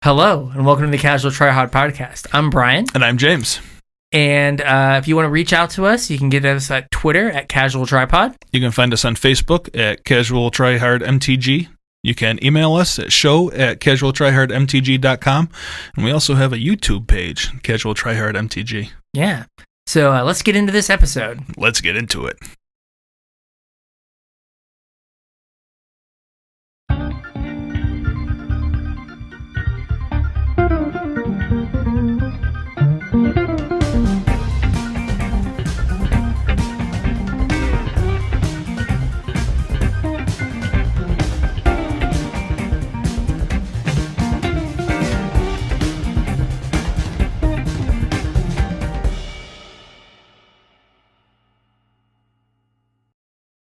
Hello, and welcome to the Casual Try Hard podcast. I'm Bryan. And I'm James. And if you want to reach out to us, you can get us at Twitter at Casual Try Pod. You can find us on Facebook at Casual Try Hard MTG. You can email us at show@casualtryhardmtg.com. And we also have a YouTube page, Casual Try Hard MTG. Yeah. So let's get into this episode. Let's get into it.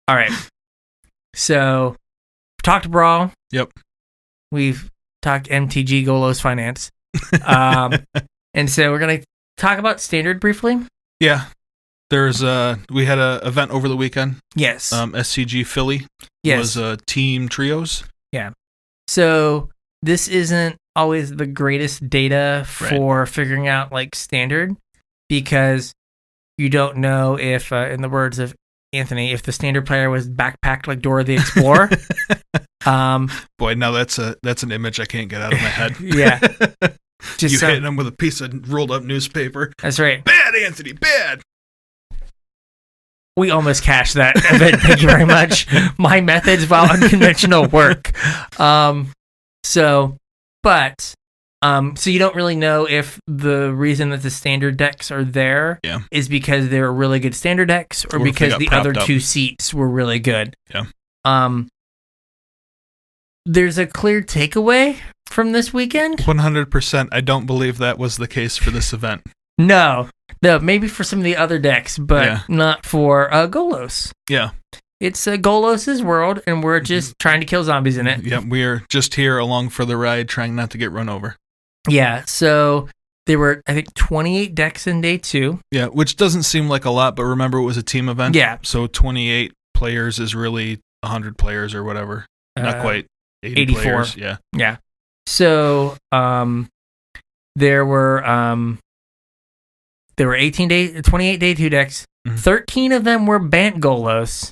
All right. So, we've talked Brawl. Yep. We've talked MTG Golos Finance. And so we're going to talk about Standard briefly. Yeah. We had an event over the weekend. Yes. SCG Philly. Yes. Was team trios. Yeah. So, this isn't always the greatest data for figuring out like Standard, because you don't know if, in the words of Anthony, if the Standard player was backpacked like Dora the Explorer. Boy, now that's an image I can't get out of my head. Yeah. Just hitting him with a piece of rolled up newspaper. That's right. Bad, Anthony, bad. We almost cashed that event. Thank you very much. My methods, while unconventional, work. So you don't really know if the reason that the Standard decks are there is because they're really good Standard decks, or because the other two seats were really good. Yeah. There's a clear takeaway from this weekend. 100%. I don't believe that was the case for this event. No, maybe for some of the other decks, but not for Golos. Yeah. It's Golos' world, and we're just trying to kill zombies in it. Yeah, we are just here along for the ride, trying not to get run over. Yeah, so there were, I think, 28 decks in day 2. Yeah, which doesn't seem like a lot, but remember it was a team event? Yeah. So 28 players is really 100 players or whatever. Not quite 84 players. Yeah. Yeah. So there were 28 day 2 decks. 13 of them were Bant Golos.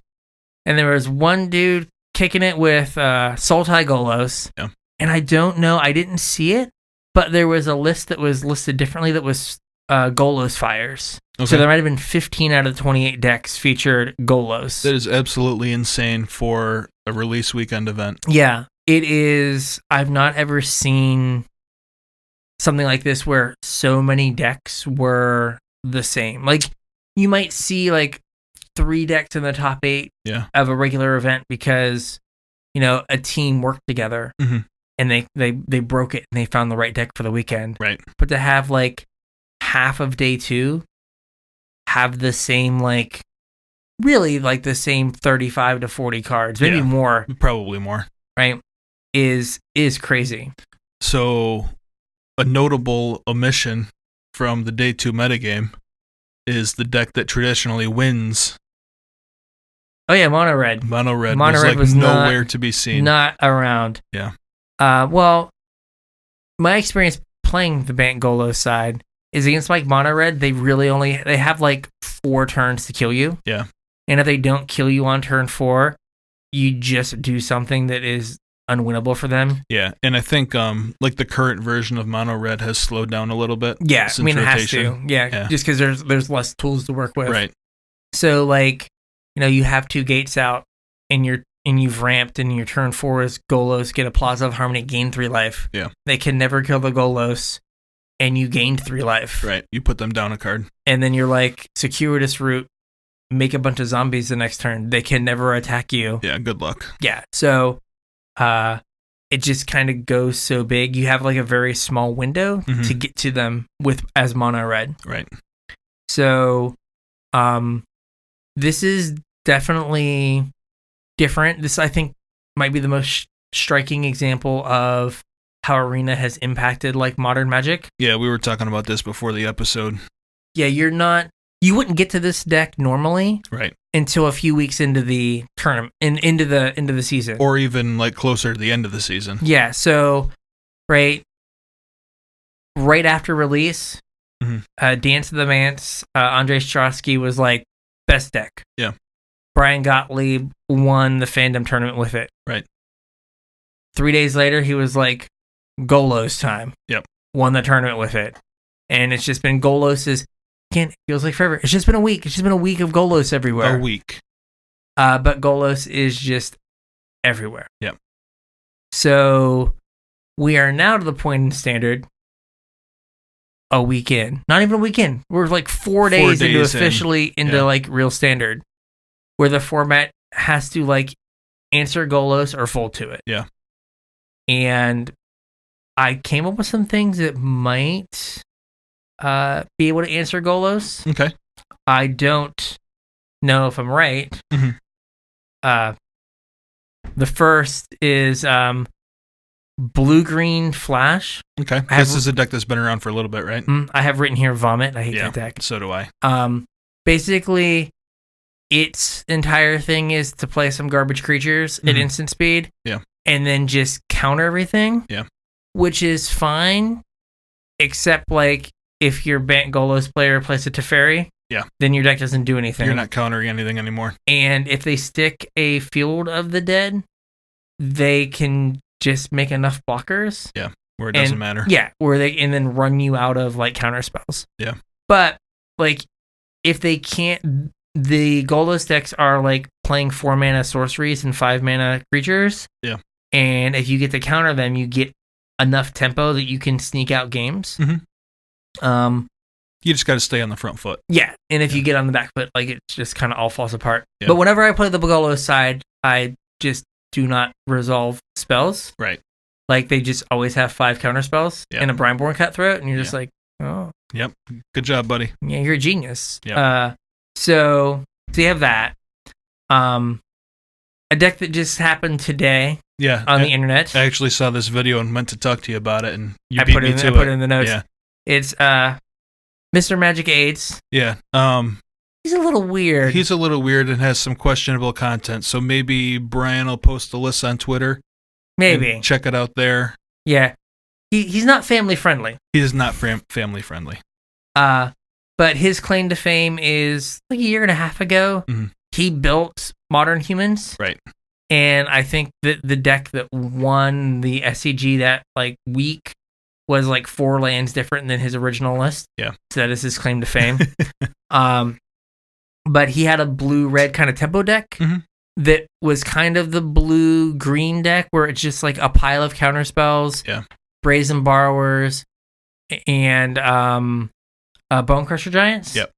And there was one dude kicking it with Sultai Golos. Yeah. And I don't know, I didn't see it, but there was a list that was listed differently that was Golos Fires. Okay. So there might have been 15 out of the 28 decks featured Golos. That is absolutely insane for a release weekend event. Yeah, it is. I've not ever seen something like this where so many decks were the same. Like, you might see like 3 decks in the top 8 of a regular event because, you know, a team worked together and they broke it and they found the right deck for the weekend. Right. But to have like half of day 2 have the same, like, really like the same 35 to 40 cards, maybe more. Probably more. Right. Is crazy. So a notable omission from the day 2 metagame is the deck that traditionally wins. Oh yeah, Mono Red. Mono Red was nowhere to be seen. Not around. Yeah. Well, my experience playing the Bant Golos side is against like Mono Red, they have like 4 turns to kill you. Yeah. And if they don't kill you on turn 4, you just do something that is unwinnable for them. Yeah, and I think like the current version of Mono Red has slowed down a little bit. Yeah, I mean, it has to. Yeah, just because there's less tools to work with. Right. So like, you know, you have 2 gates out and you've ramped, and your turn 4 is Golos get a Plaza of Harmony, gain 3 life. Yeah. They can never kill the Golos, and you gained 3 life. Right. You put them down a card. And then you're like, circuitous route, make a bunch of zombies the next turn. They can never attack you. Yeah, good luck. Yeah. So it just kind of goes so big. You have like a very small window to get to them as Mono Red. Right. So this is definitely different. This, I think, might be the most striking example of how Arena has impacted like modern Magic. Yeah, we were talking about this before the episode. Yeah, you wouldn't get to this deck normally, right, until a few weeks into the tournament, into the season, or even like closer to the end of the season. Yeah, so right, right after release, Dance of the Mance, Andrei Strosky was like, best deck. Yeah. Brian Gottlieb won the fandom tournament with it. Right. 3 days later, he was like, Golos time. Yep. Won the tournament with it. And it's just been Golos's, again, it feels like forever. It's just been a week. It's just been a week of Golos everywhere. A week. But Golos is just everywhere. Yep. So we are now to the point in Standard a week in. Not even a week in. We're like 4 days into officially into like real Standard, where the format has to like answer Golos or fold to it. Yeah. And I came up with some things that might be able to answer Golos. Okay. I don't know if I'm right. The first is Blue-Green Flash. Okay. This is a deck that's been around for a little bit, right? I have written here Vomit. I hate that deck. So do I. Basically, its entire thing is to play some garbage creatures at instant speed. Yeah. And then just counter everything. Yeah. Which is fine, except like if your Bant Golos player plays a Teferi, then your deck doesn't do anything. You're not countering anything anymore. And if they stick a Field of the Dead, they can just make enough blockers. Yeah, where it doesn't matter. Yeah, where they and then run you out of like counter spells. Yeah. But like if they can't, the Golos decks are like playing 4 mana sorceries and 5 mana creatures. Yeah. And if you get to counter them, you get enough tempo that you can sneak out games. You just got to stay on the front foot. Yeah, and if you get on the back foot, like it just kind of all falls apart. Yeah. But whenever I play the Golos side, I just do not resolve spells. Right. Like they just always have 5 counter spells and a Brineborn Cutthroat, and you're just like, oh. Yep. Good job, buddy. Yeah, you're a genius. Yep. So you have that. A deck that just happened today. Yeah. On the internet. I actually saw this video and meant to talk to you about it, and you I beat put me it to it. I put it in the notes. Yeah. It's Mr. Magic AIDS. Yeah. He's a little weird. He's a little weird and has some questionable content. So maybe Brian will post a list on Twitter. Maybe. Check it out there. Yeah. He's not family friendly. He is not family friendly. But his claim to fame is like a year and a half ago. He built Modern Humans. Right. And I think that the deck that won the SCG that like week was like 4 lands different than his original list. Yeah. So that is his claim to fame. But he had a blue-red kind of tempo deck that was kind of the blue-green deck where it's just like a pile of counter spells, Brazen Borrowers, and Bone Crusher Giants. Yep.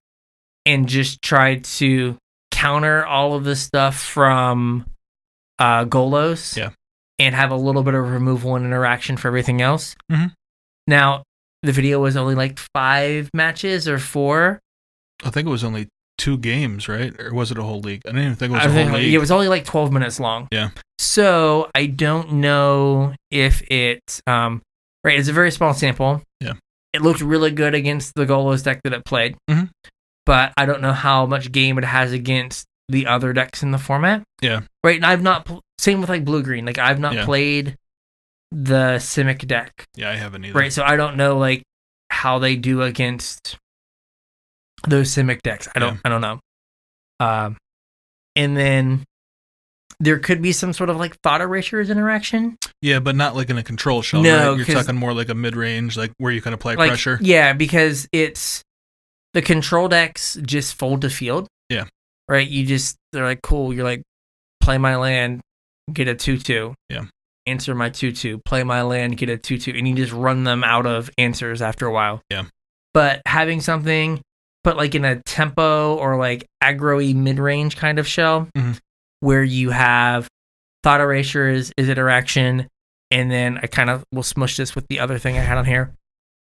And just tried to counter all of the stuff from Golos and have a little bit of removal and interaction for everything else. Now, the video was only like 5 matches or 4. I think it was only 2 games, right? Or was it a whole league? I didn't even think it was a whole league. It was only like 12 minutes long. Yeah. So I don't know if it's right. It's a very small sample. Yeah. It looked really good against the Golos deck that it played, but I don't know how much game it has against the other decks in the format. Yeah. Right. And I've not same with like blue green. Like I've not played the Simic deck. Yeah, I haven't either. Right. So I don't know like how they do against those Simic decks. I don't know. And then there could be some sort of like thought erasures interaction. Yeah, but not like in a control shell. No, right? You're talking more like a mid range, like where you can apply like, pressure. Yeah, because it's the control decks just fold to field. Yeah. Right. They're like, cool. You're like, play my land, get a 2/2. Yeah. Answer my 2/2. Play my land, get a 2/2, and you just run them out of answers after a while. Yeah. But having something put like in a tempo or like aggro-y mid-range kind of shell where you have thought erasure is interaction, and then I kind of will smush this with the other thing I had on here,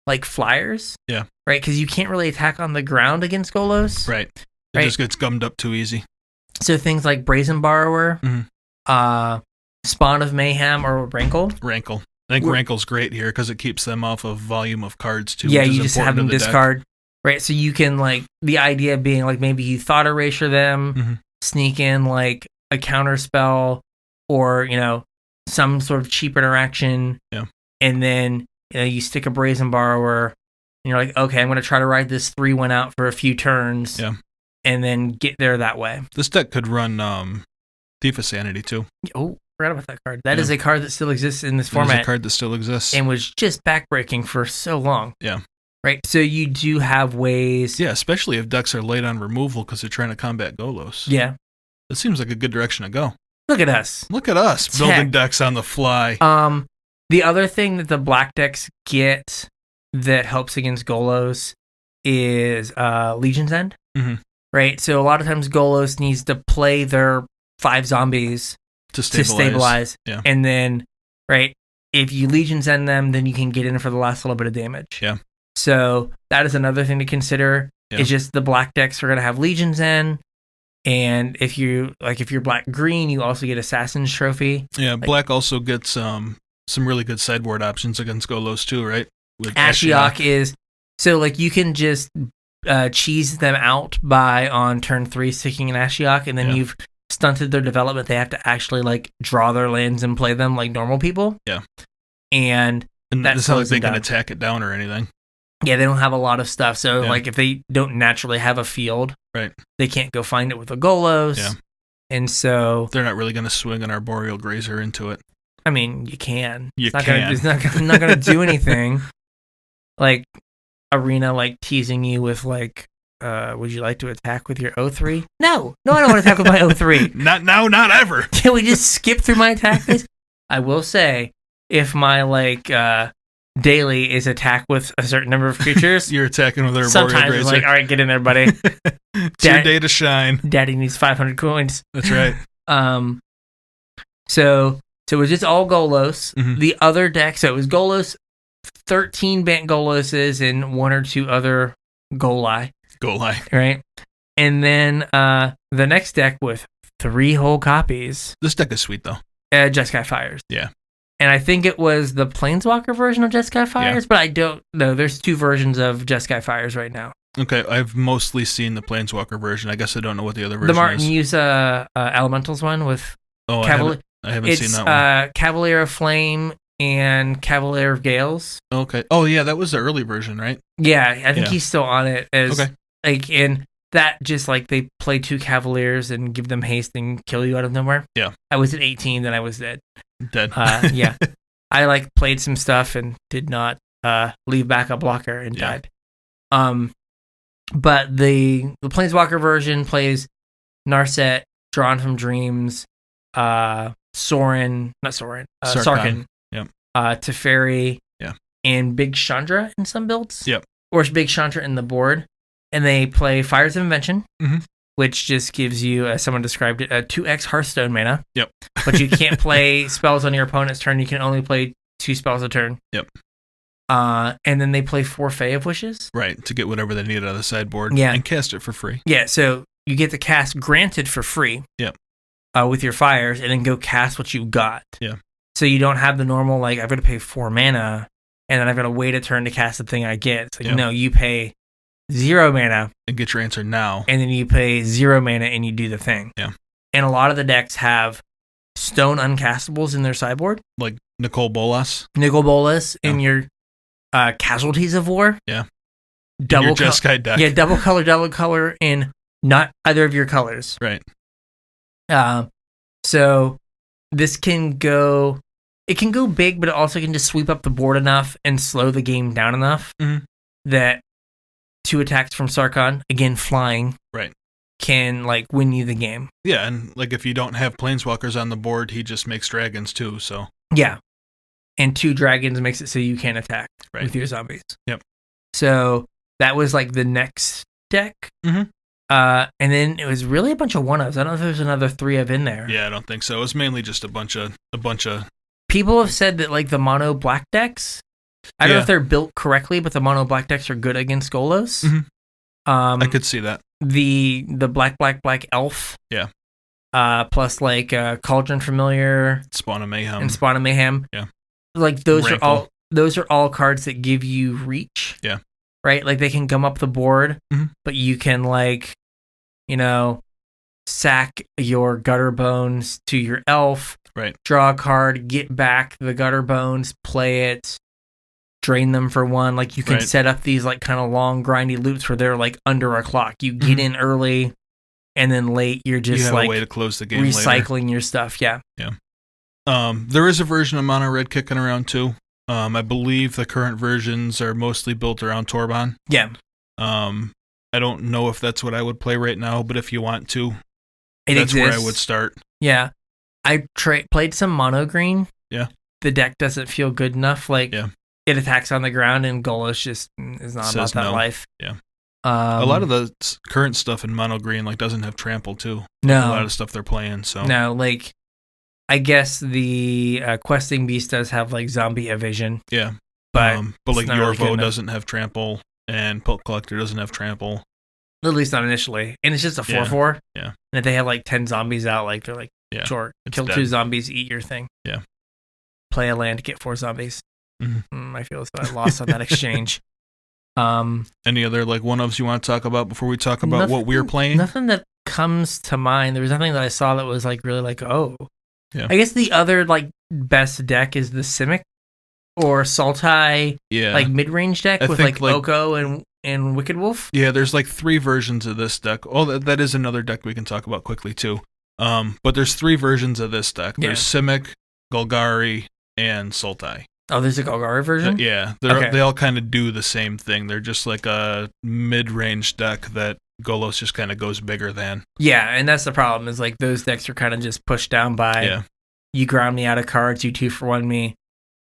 like flyers. Yeah. Right? Because you can't really attack on the ground against Golos. Right. It just gets gummed up too easy. So things like Brazen Borrower, Spawn of Mayhem, or Rankle. I think Rankle's great here because it keeps them off of volume of cards too. Yeah, you just have them discard. Deck. Right, so you can like the idea being like maybe you thought erasure them, sneak in like a counter spell or some sort of cheap interaction, and then You stick a Brazen Borrower, and you're like, okay, I'm going to try to ride this 3-1 out for a few turns, and then get there that way. This deck could run Thief of Sanity too. Oh, forgot about that card. That is a card that still exists in this format. It is a card that still exists. And was just backbreaking for so long. Yeah. Right? So you do have ways. Yeah, especially if decks are late on removal because they're trying to combat Golos. Yeah. It seems like a good direction to go. Look at us. Look at us building decks on the fly. The other thing that the black decks get that helps against Golos is Legion's End. Mm-hmm. Right? So a lot of times Golos needs to play their 5 zombies to stabilize. Yeah. And then, right, if you Legion's End them, then you can get in for the last little bit of damage. Yeah. So that is another thing to consider. It's just the black decks are going to have Legion's End. And if you're black-green, you also get Assassin's Trophy. Yeah, black also gets some really good sideboard options against Golos too, right? With Ashiok is... So, like, you can just cheese them out by, on turn 3, sticking an Ashiok, and then you've stunted their development. They have to actually, like, draw their lands and play them like normal people. Yeah. And it's not like they can attack it down or anything. Yeah, they don't have a lot of stuff. So, like, if they don't naturally have a field, right, they can't go find it with a Golos. Yeah. And so... They're not really going to swing an Arboreal Grazer into it. I mean, you can. It's not going to do anything. Like, Arena, like, teasing you with, like, would you like to attack with your O3? No, I don't want to attack with my O3. Not now, not ever. Can we just skip through my attack list? I will say, if my, like, daily is attack with a certain number of creatures, you're attacking with Arboreal sometimes Grazer. it's like, all right, get in there, buddy. It's your day to shine. Daddy needs 500 coins. That's right. So it was just all Golos. Mm-hmm. The other deck, so it was Golos, 13 Bant Goloses, and 1 or 2 other Golai. Right? And then the next deck with 3 whole copies. This deck is sweet, though. Jeskai Fires. Yeah. And I think it was the Planeswalker version of Jeskai Fires, but I don't know. There's 2 versions of Jeskai Fires right now. Okay, I've mostly seen the Planeswalker version. I guess I don't know what the other version is. The Martin Hughes Elementals one with I haven't seen that one. It's Cavalier of Flame and Cavalier of Gales. Okay. Oh, yeah, that was the early version, right? Yeah, I think he's still on it. Okay. Like, and that just, like, they play 2 Cavaliers and give them haste and kill you out of nowhere. Yeah. I was at 18, then I was dead. Yeah. I, like, played some stuff and did not leave back a blocker and died. But the Planeswalker version plays Narset, Drawn from Dreams, Sarkhan. Yep. Teferi. Yeah. And Big Chandra in some builds. Yep. Or Big Chandra in the board. And they play Fires of Invention, mm-hmm. which just gives you, as someone described it, a 2x Hearthstone mana. Yep. But you can't play spells on your opponent's turn. You can only play 2 spells a turn. Yep. And then they play 4 Fae of Wishes. Right, to get whatever they need out of the sideboard. Yeah. And cast it for free. Yeah, so you get the cast granted for free. Yep. With your fires, and then go cast what you got. Yeah. So you don't have the normal, like, I've got to pay 4 mana, and then I've got to wait a turn to cast the thing I get. It's like, no, you pay 0 mana. And get your answer now. And then you pay 0 mana and you do the thing. Yeah. And a lot of the decks have stone uncastables in their sideboard. Like Nicol Bolas. In your Casualties of War. Yeah. Double Jeskai deck. Yeah, double color in not either of your colors. Right. So this can go... It can go big, but it also can just sweep up the board enough and slow the game down enough that 2 attacks from Sarkhan, again flying, right, can, like, win you the game. Yeah, and, like, if you don't have Planeswalkers on the board, he just makes dragons too, so... Yeah. And 2 dragons makes it so you can't attack with your zombies. Yep. So that was, like, the next deck. Mm-hmm. And then it was really a bunch of 1-ofs. I don't know if there's another 3-of in there. Yeah, I don't think so. It was mainly just a bunch of... People have said that, like, the mono black decks, I don't know if they're built correctly, but the mono black decks are good against Golos. Mm-hmm. I could see that. The black elf. Yeah. Plus, like, Cauldron Familiar. Spawn of Mayhem. And Spawn of Mayhem. Yeah. Like, those are all cards that give you reach. Yeah. Right? Like, they can gum up the board, mm-hmm. but you can, like, sack your Gutter Bones to your elf. Right. Draw a card, get back the Gutter Bones, play it, drain them for one. Like you can Right. set up these like kind of long grindy loops where they're like under a clock. You get in early, and then late you're You just have like a way to close the game recycling your stuff. Yeah. There is a version of Mono Red kicking around too. I believe the current versions are mostly built around Torban. Yeah. I don't know if that's what I would play right now, but if you want to, It that's where I exists. would start. Yeah. I played some mono green. Yeah. The deck doesn't feel good enough. Like it attacks on the ground, and Golos just is not about that life. Yeah. A lot of the current stuff in mono green like doesn't have trample too. No. A lot of stuff they're playing. So no, like I guess the questing beast does have like zombie evasion. Yeah. But like not really good Yorvo enough. doesn't have trample, and Pulp Collector doesn't have trample. At least not initially. And it's just a 4/4. Yeah. And if they have like 10 zombies out, like they're like, Yeah. sure, It's kill dead. 2 zombies, eat your thing. Yeah. Play a land, get 4 zombies. Mhm. I feel as though I lost on that exchange. Any other like one-ofs you want to talk about before we talk about what we're playing? Nothing that comes to mind. There was nothing that I saw that was like really like, oh. Yeah. I guess the other like best deck is the Simic or Sultai like mid-range deck with like Oko and Wicked Wolf. Yeah, there's like 3 versions of this deck. Oh, that is another deck we can talk about quickly too. But there's 3 versions of this deck. There's Simic, Golgari, and Sultai. Oh, there's a Golgari version? They all kind of do the same thing. They're just like a mid-range deck that Golos just kind of goes bigger than. Yeah, and that's the problem is like those decks are kind of just pushed down by you ground me out of cards, you 2-for-1 me,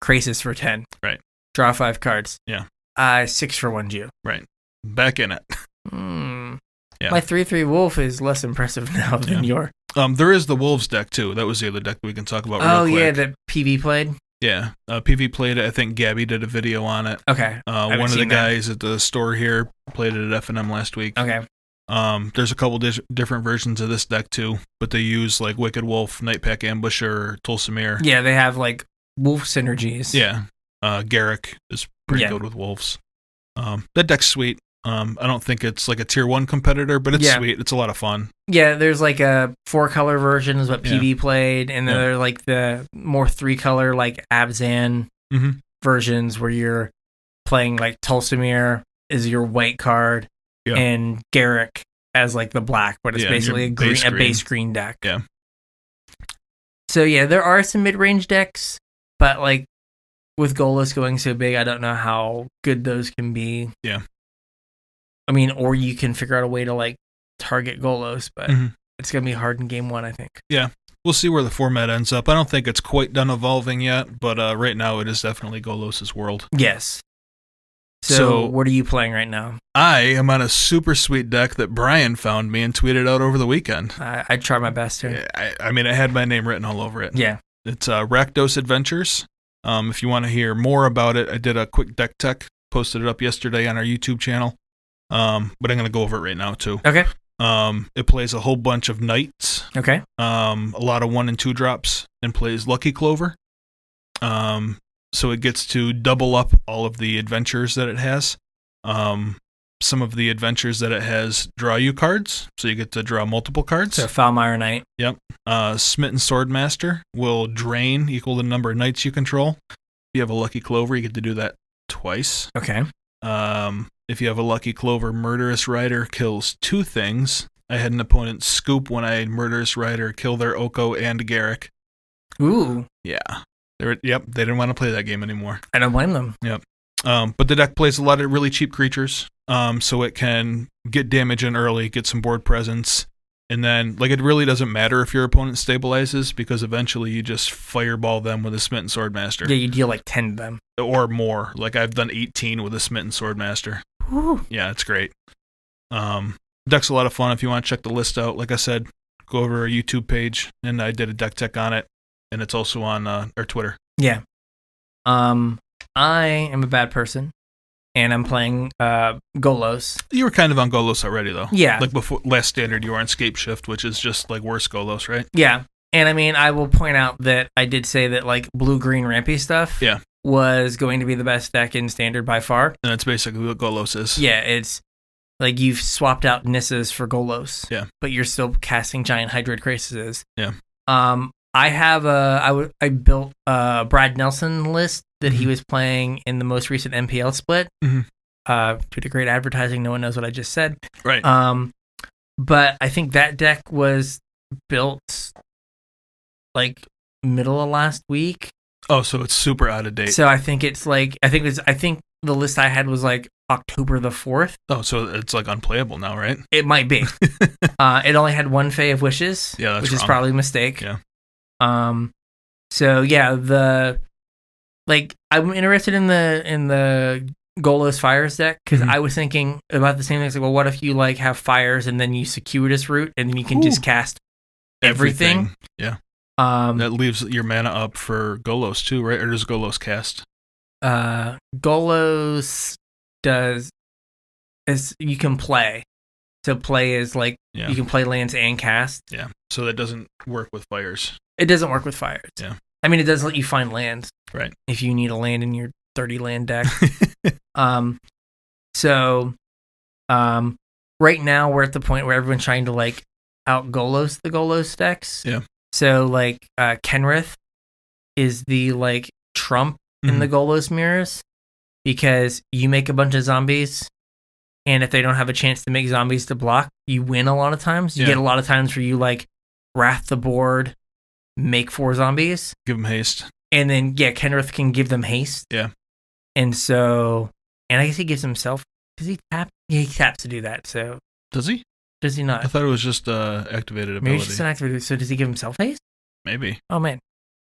Krasis for 10. Right. Draw 5 cards. Yeah. 6-for-1 you. Right. Back in it. Yeah. My 3/3 Wolf is less impressive now than your. There is the Wolves deck too. That was the other deck we can talk about real quick. Oh yeah, that PV played? Yeah. PV played it. I think Gabby did a video on it. Okay. One of the guys at the store here played it at F&M last week. Okay. There's a couple different versions of this deck too, but they use like Wicked Wolf, Nightpack Ambusher, Tulsimir. Yeah, they have like wolf synergies. Yeah. Garrick is pretty good with wolves. That deck's sweet. I don't think it's like a tier 1 competitor, but it's sweet. It's a lot of fun. Yeah, there's like a 4-color version is what PV played, and then there are like the more 3-color like Abzan versions where you're playing like Tulsimir is your white card and Garrick as like the black, but it's basically a base green deck. Yeah. So yeah, there are some mid-range decks, but like with Golos going so big, I don't know how good those can be. Yeah. I mean, or you can figure out a way to like target Golos, but it's going to be hard in game 1, I think. Yeah. We'll see where the format ends up. I don't think it's quite done evolving yet, but right now it is definitely Golos's world. Yes. So what are you playing right now? I am on a super sweet deck that Bryan found me and tweeted out over the weekend. I tried my best to. I mean, I had my name written all over it. Yeah. It's Rakdos Adventures. If you want to hear more about it, I did a quick deck tech, posted it up yesterday on our YouTube channel. But I'm going to go over it right now too. Okay. It plays a whole bunch of knights. Okay. A lot of 1 and 2 drops, and plays Lucky Clover. So it gets to double up all of the adventures that it has. Some of the adventures that it has draw you cards, so you get to draw multiple cards. So Falmire Knight. Yep. Smitten Swordmaster will drain equal the number of knights you control. If you have a Lucky Clover, you get to do that twice. Okay. If you have a Lucky Clover, Murderous Rider kills 2 things. I had an opponent scoop when I had Murderous Rider kill their Oko and Garrick. Ooh. Yeah. They didn't want to play that game anymore. I don't blame them. Yep. But the deck plays a lot of really cheap creatures, so it can get damage in early, get some board presence, and then like it really doesn't matter if your opponent stabilizes because eventually you just fireball them with a Smitten Swordmaster. Yeah, you deal like 10 of them. Or more. Like I've done 18 with a Smitten Swordmaster. Woo. Yeah, it's great. Deck's a lot of fun if you want to check the list out. Like I said, go over our YouTube page, and I did a deck tech on it, and it's also on our Twitter. Yeah. I am a bad person, and I'm playing Golos. You were kind of on Golos already, though. Yeah. Like before last standard, you were on Scape Shift, which is just like worse Golos, right? Yeah. And I mean, I will point out that I did say that like blue-green rampy stuff was going to be the best deck in standard by far. And that's basically what Golos is. Yeah, it's like you've swapped out Nissas for Golos. Yeah. But you're still casting giant Hydroid Krasis. Yeah. I have I built a Brad Nelson list that he was playing in the most recent MPL split. Mhm. Due to great advertising, no one knows what I just said. Right. But I think that deck was built like middle of last week. Oh, so it's super out of date. So I think it's like I think the list I had was like October the 4th. Oh, so it's like unplayable now, right? It might be. It only had one Fae of Wishes, which is probably a mistake. Yeah. So yeah, I'm interested in the Golos Fires deck because I was thinking about the same thing. Like, well, what if you like have fires and then you circuitous route and then you can just cast everything? Yeah. That leaves your mana up for Golos too, right? Or does Golos cast? Golos you can play. So play is like you can play lands and cast. Yeah. So that doesn't work with fires. It doesn't work with fires. Yeah. I mean, it does let you find lands. Right. If you need a land in your 30 land deck. So right now we're at the point where everyone's trying to like out Golos the Golos decks. Yeah. So like Kenrith is the like trump in the Golos mirrors because you make a bunch of zombies and if they don't have a chance to make zombies to block, you win a lot of times. You get a lot of times where you like wrath the board, make 4 zombies. Give them haste. And then, Kenrith can give them haste. Yeah. And so, and I guess he gives himself, does he tap? Yeah, he taps to do that, so. Does he? Does he not? I thought it was just activated ability. Maybe it's just an activated, so does he give himself haste? Maybe. Oh, man.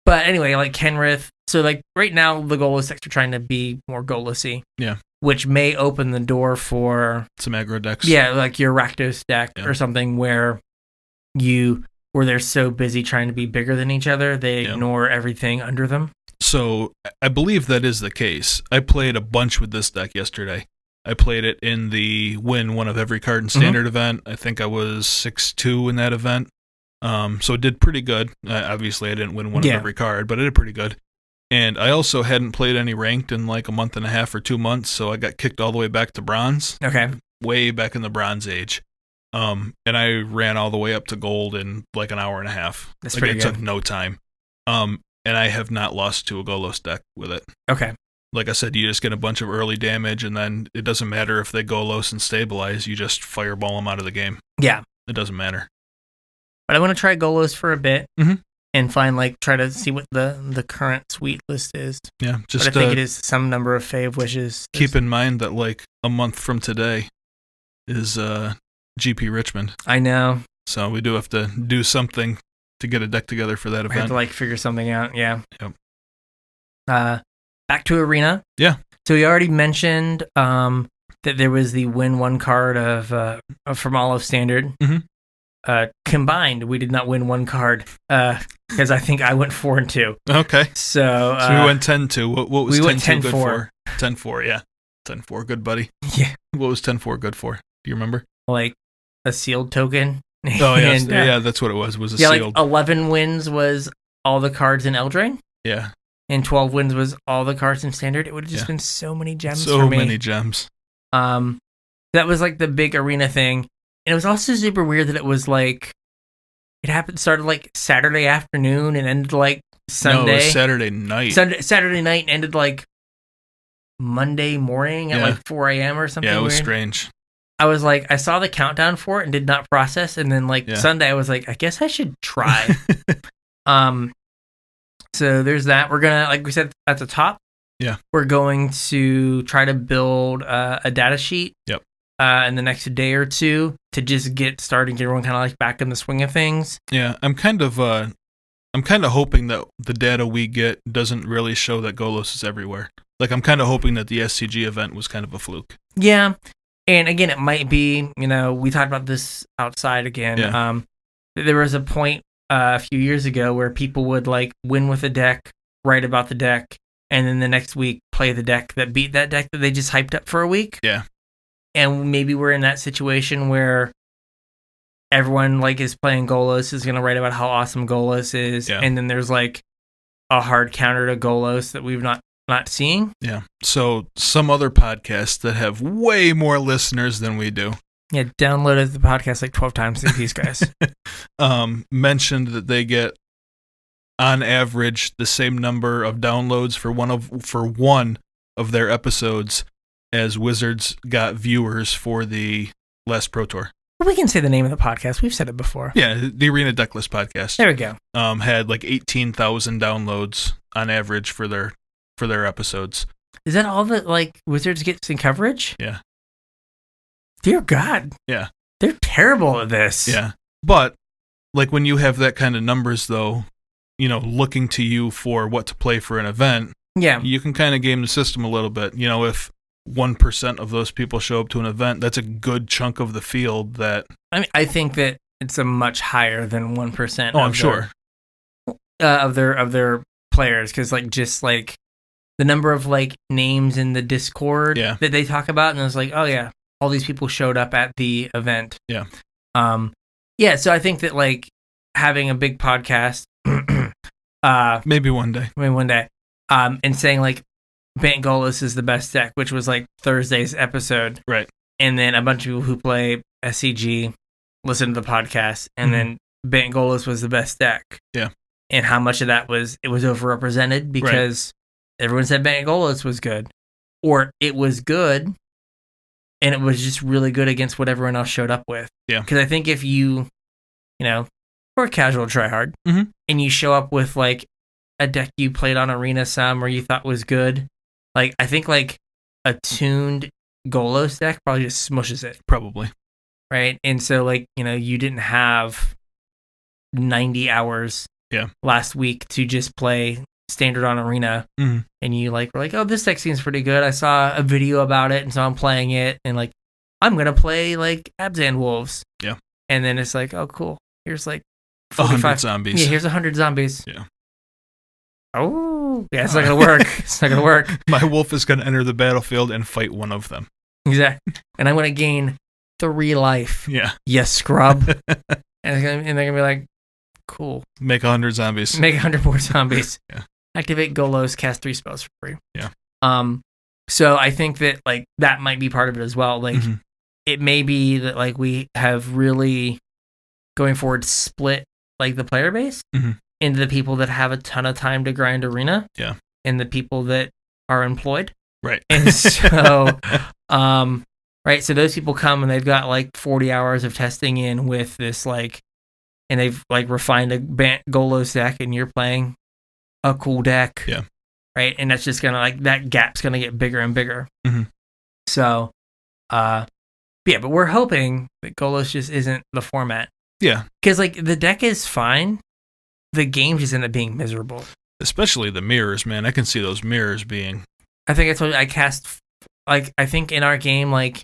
But anyway, like Kenrith, so like right now the Golos decks are trying to be more Golos-y. Yeah. Which may open the door for... some aggro decks. Yeah, like your Rakdos deck or something where they're so busy trying to be bigger than each other, they ignore everything under them. So I believe that is the case. I played a bunch with this deck yesterday. I played it in the win one of every card in standard event. I think I was 6-2 in that event. So it did pretty good. Obviously, I didn't win one of every card, but it did pretty good. And I also hadn't played any ranked in like a month and a half or 2 months, so I got kicked all the way back to bronze. Okay. Way back in the bronze age. And I ran all the way up to gold in like an hour and a half. That's like, pretty it good. took no time. And I have not lost to a Golos deck with it. Okay. Like I said, you just get a bunch of early damage, and then it doesn't matter if they Golos and stabilize. You just fireball them out of the game. Yeah. It doesn't matter. But I want to try Golos for a bit and try to see what the current sweet list is. Yeah. Just, but I think it is some number of Fae of Wishes. Keep in mind that like a month from today is GP Richmond. I know. So we do have to do something to get a deck together for that event. We have to like figure something out. Yeah. Yep. Back to Arena. Yeah. So we already mentioned that there was the win one card of from all of Standard. Combined, we did not win one card because I think I went 4-2. Okay. So we went 10-2. What was 10-2 good 10-4. for? 10-4, yeah. 10-4, good buddy. Yeah. What was 10-4 good for? Do you remember? Like a sealed token. Oh, yes. Yeah, that's what it was. Was a sealed. Like 11 wins was all the cards in Eldraine. Yeah. And 12 wins was all the cards in Standard. It would have just been so many gems for me. So many gems. That was like the big Arena thing. And it was also super weird that it was like, started like Saturday afternoon and ended like Sunday. No, it was Saturday night. Saturday night and ended like Monday morning at like 4 a.m. or something. Yeah, it was weird. strange. I was like, I saw the countdown for it and did not process. And then like Sunday, I was like, I guess I should try. So there's that. We're going to, like we said at the top, we're going to try to build a data sheet. Yep. In the next day or two to just get started and get everyone kind of like back in the swing of things. Yeah, I'm kind of hoping that the data we get doesn't really show that Golos is everywhere. Like, I'm kind of hoping that the SCG event was kind of a fluke. Yeah, and again, it might be, we talked about this outside again. Yeah. There was a point a few years ago where people would like win with a deck, write about the deck, and then the next week play the deck that beat that deck that they just hyped up for a week. Yeah. And maybe we're in that situation where everyone like is playing Golos, is going to write about how awesome Golos is, and then there's like a hard counter to Golos that we've not seeing. Yeah. So some other podcasts that have way more listeners than we do. Yeah, downloaded the podcast like 12 times. These guys mentioned that they get on average the same number of downloads for one of their episodes as Wizards got viewers for the last Pro Tour. We can say the name of the podcast. We've said it before. Yeah, the Arena Decklist podcast. There we go. Had like 18,000 downloads on average for their episodes. Is that all that like Wizards gets in coverage? Yeah. Dear God. Yeah. They're terrible at this. Yeah. But like when you have that kind of numbers though, looking to you for what to play for an event, yeah, you can kind of game the system a little bit. If 1% of those people show up to an event, that's a good chunk of the field that... I mean, I think that it's a much higher than 1%. Oh, I'm sure. Of their players, because like just like the number of like names in the Discord that they talk about, and it's like, oh yeah, all these people showed up at the event. Yeah. Yeah, so I think that like having a big podcast, maybe one day. And saying like Bant Golos is the best deck, which was like Thursday's episode. Right. And then a bunch of people who play SCG listen to the podcast, and then Bant Golos was the best deck. Yeah. And how much of that was overrepresented because everyone said Bant Golos was good, or it was good and it was just really good against what everyone else showed up with. Yeah. Because I think if you or Casual Try Hard, and you show up with like a deck you played on Arena some or you thought was good, like I think like a tuned Golos deck probably just smushes it. Probably. Right? And so like, you didn't have 90 hours last week to just play standard on Arena, and you like were like, oh, this deck seems pretty good. I saw a video about it, and so I'm playing it, and like I'm gonna play like Abzan Wolves. Yeah. And then it's like, oh cool, here's like 100 zombies. Yeah, here's 100 zombies. Yeah. Oh, yeah, it's not gonna work. It's not gonna work. My wolf is gonna enter the battlefield and fight one of them. Exactly. And I'm gonna gain 3 life. Yeah. Yes, scrub. and they're gonna be like, cool. Make 100 zombies. Make 100 more zombies. Yeah. Activate Golos, cast 3 spells for free. Yeah. So I think that like that might be part of it as well. Like it may be that like we have really going forward split like the player base into the people that have a ton of time to grind Arena. Yeah. And the people that are employed. Right. And so right, so those people come and they've got like 40 hours of testing in with this like, and they've like refined a Golos deck, and you're playing a cool deck. Yeah. Right. And that's just gonna like that gap's gonna get bigger and bigger. So yeah, but we're hoping that Golos just isn't the format. Yeah. Because like the deck is fine. The game just ended up being miserable. Especially the mirrors, man. I can see those mirrors being... I think I told you I cast like I think in our game like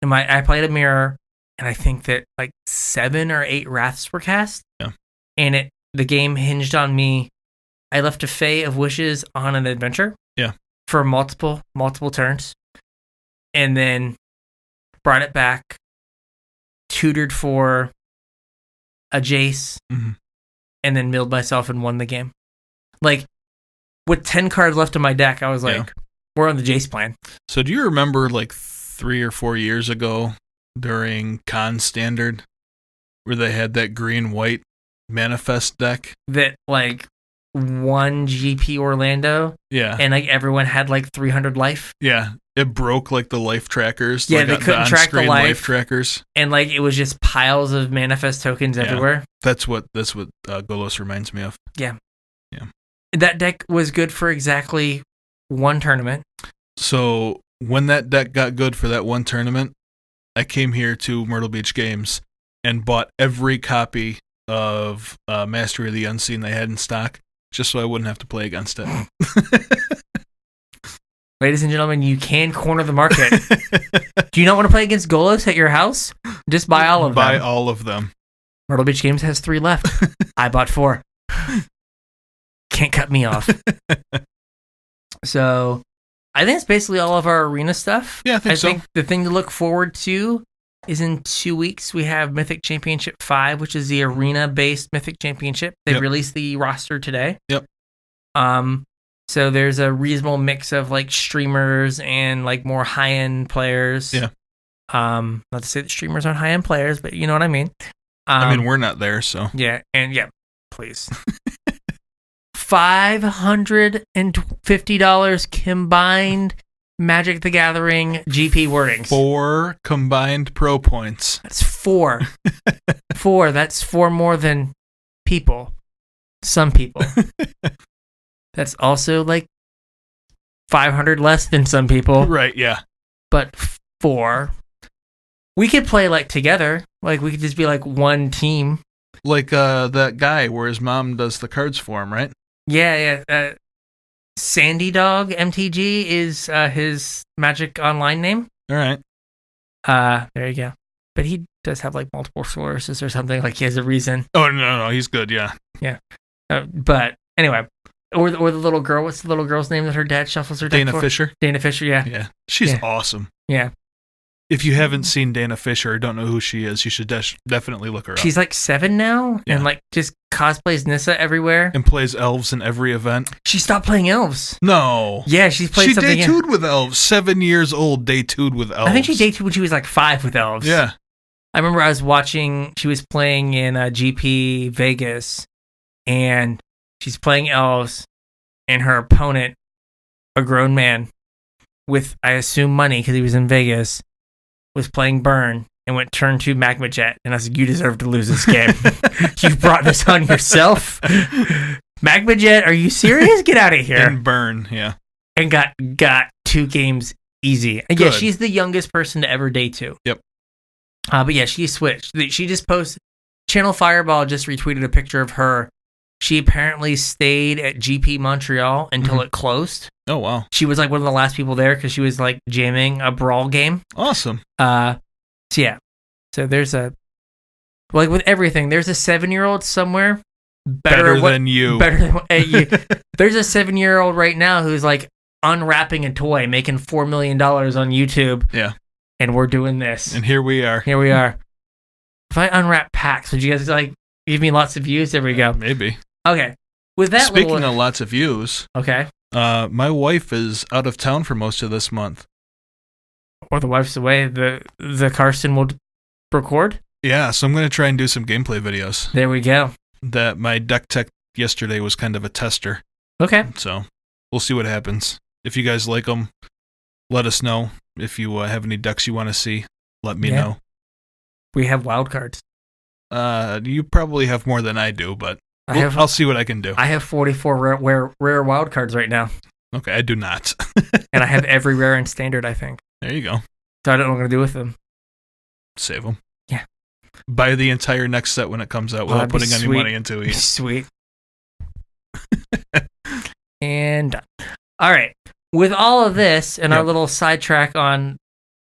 I played a mirror, and I think that like 7 or 8 wraths were cast. Yeah. And the game hinged on me. I left a Fae of Wishes on an adventure. Yeah. For multiple turns. And then brought it back, tutored for a Jace, and then milled myself and won the game. Like, with 10 cards left in my deck, I was like, we're on the Jace plan. So do you remember like 3 or 4 years ago during Con Standard where they had that green-white manifest deck? That, like, won GP Orlando. Yeah. And, like, everyone had, like, 300 life. Yeah. It broke, like, the life trackers. Yeah, like, they couldn't track the life trackers. And, like, it was just piles of manifest tokens everywhere. That's what Golos reminds me of. Yeah. Yeah. That deck was good for exactly 1 tournament. So, when that deck got good for that 1 tournament, I came here to Myrtle Beach Games and bought every copy of Mastery of the Unseen they had in stock, just so I wouldn't have to play against it. Ladies and gentlemen, you can corner the market. Do you not want to play against Golos at your house? Just buy all of them. Buy all of them. Myrtle Beach Games has 3 left. I bought 4. Can't cut me off. So, I think it's basically all of our Arena stuff. Yeah, I think the thing to look forward to is in 2 weeks, we have Mythic Championship 5, which is the Arena-based Mythic Championship. They released the roster today. Yep. So there's a reasonable mix of like streamers and like more high-end players. Yeah. Not to say that streamers aren't high-end players, but you know what I mean. I mean, we're not there, so. Yeah, and yeah, please. $550 combined Magic the Gathering GP wordings. 4 combined pro points. That's 4. 4. That's 4 more than people. Some people. That's also like 500 less than some people. Right, yeah. But 4. We could play like together. Like we could just be like one team. Like that guy where his mom does the cards for him, right? Yeah. Sandy Dog MTG is his Magic Online name. All right. There you go. But he does have like multiple sources or something. Like he has a reason. Oh no, he's good. Yeah. Yeah. But anyway, or the little girl. What's the little girl's name that her dad shuffles her deck Dana for? Fisher. Dana Fisher. Yeah. Yeah. She's awesome. Yeah. If you haven't seen Dana Fisher or don't know who she is, you should definitely look her up. She's like 7 now, and like just cosplays Nissa everywhere, and plays elves in every event. She stopped playing elves. No. Yeah, she's played something. She day 2'd with elves. 7 years old, day 2'd with elves. I think she day 2 when she was like 5 with elves. Yeah. I remember I was watching. She was playing in GP Vegas, and she's playing elves, and her opponent, a grown man, with I assume money because he was in Vegas, was playing Burn and went turn 2 Magma Jet, and I was like, you deserve to lose this game. You brought this on yourself. Magma Jet, are you serious? Get out of here. And Burn, yeah. And got 2 games easy. And yeah, she's the youngest person to ever day 2. Yep. But yeah, she switched. She just posted. Channel Fireball just retweeted a picture of her. She apparently stayed at GP Montreal until it closed. Oh, wow. She was like one of the last people there because she was like jamming a Brawl game. Awesome. So yeah. So there's like with everything, there's a 7-year-old somewhere better than you. Better than you. There's a 7-year-old right now who's like unwrapping a toy, making $4 million on YouTube. Yeah. And we're doing this. And here we are. Here we are. If I unwrap packs, would you guys like give me lots of views? There we go. Maybe. Okay. With that, speaking of lots of views. Okay. My wife is out of town for most of this month. Or the wife's away. The Karsten will record. Yeah, so I'm going to try and do some gameplay videos. There we go. That my deck tech yesterday was kind of a tester. Okay. So we'll see what happens. If you guys like them, let us know. If you have any decks you want to see, let me know. We have wild cards. You probably have more than I do, but I'll see what I can do. I have 44 rare wild cards right now. Okay, I do not. And I have every rare and standard, I think. There you go. So I don't know what I'm going to do with them. Save them. Yeah. Buy the entire next set when it comes out without putting any money into it. Sweet. And done. All right. With all of this and our little sidetrack on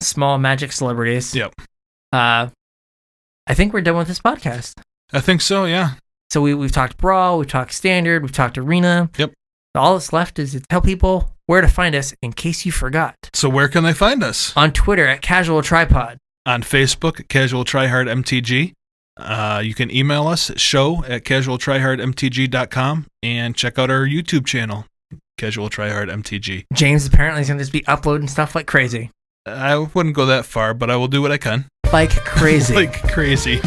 small Magic celebrities, I think we're done with this podcast. I think so, yeah. So we've talked Brawl, we've talked Standard, we've talked Arena. Yep. All that's left is to tell people where to find us in case you forgot. So where can they find us? On Twitter at Casual Tripod. On Facebook, Casual Try Hard MTG. You can email us at show@casualtryhardmtg.com and check out our YouTube channel, Casual Try Hard MTG. James apparently is going to just be uploading stuff like crazy. I wouldn't go that far, but I will do what I can. Like crazy. Like crazy.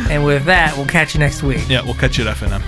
And with that, we'll catch you next week. Yeah, we'll catch you at FNM.